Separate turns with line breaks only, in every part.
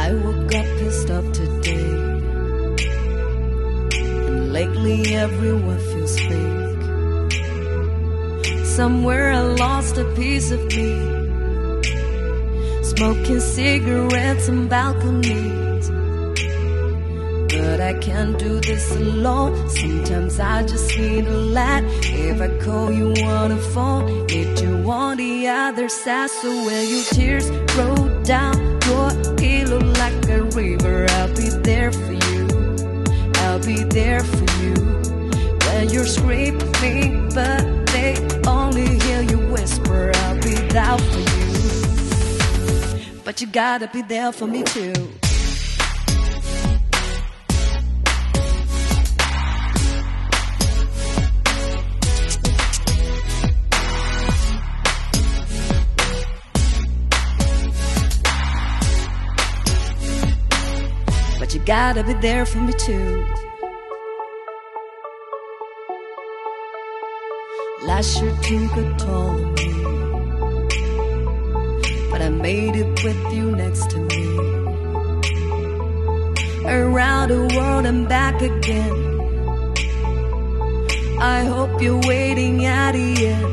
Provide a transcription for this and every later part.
I woke up pissed off today, and lately everyone feels fake. Somewhere I lost a piece of me, smoking cigarettes on balconies. But I can't do this alone. Sometimes I just need a laugh. If I call you on the phone, need you on the other side. So when your tears roll down your pillow like a river, I'll be there for you. I'll be there for you. When you're screaming but they only hear you whisper, I'll be there for you. But you gotta be there for me too. But you gotta be there for me too. Last year took a toll on me, but I made it with you next to me. Around the world and back again. I hope you're waiting at the end.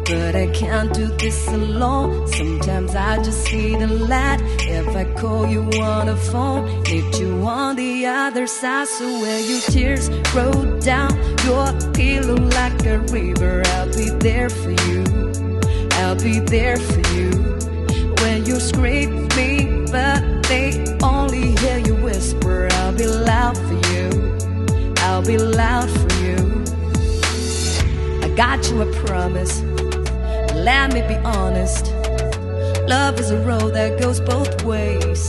But I can't do this alone. Sometimes I just need a laugh. If I call you on the phone, need you on the other side. So when your tears roll down your pillow like a river, I'll be there for you. I'll be there for you. When you're screaming but they only hear you whisper, I'll be loud for you. I'll be loud for you. I got you a promise. Let me be honest. Love is a road that goes both ways.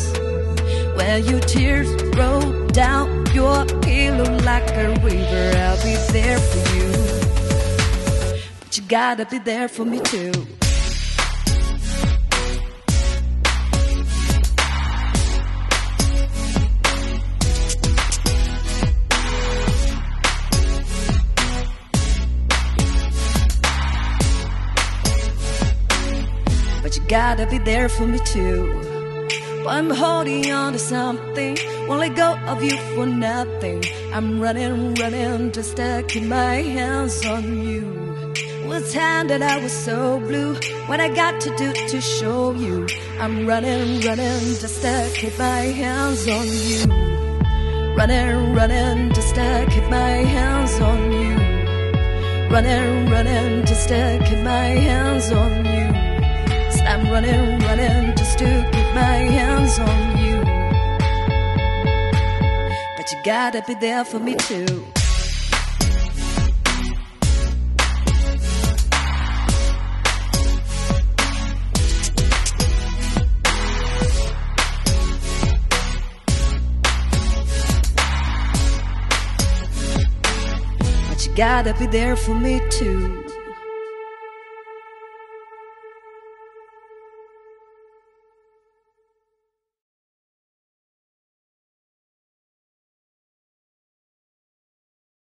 When your tears roll down your pillow like a river, I'll be there for you. But you gotta be there for me too. But you gotta be there for me too. But I'm holding on to something, won't let go of you for nothing. I'm running just to keep my hands on you. Was time that I was so blue, what I got to do to show you. I'm running just to keep my hands on you. Running just to keep my hands on you. Running just to keep my hands on you. I'm running just to keep my hands on you. But you gotta be there for me too. But you gotta be there for me too.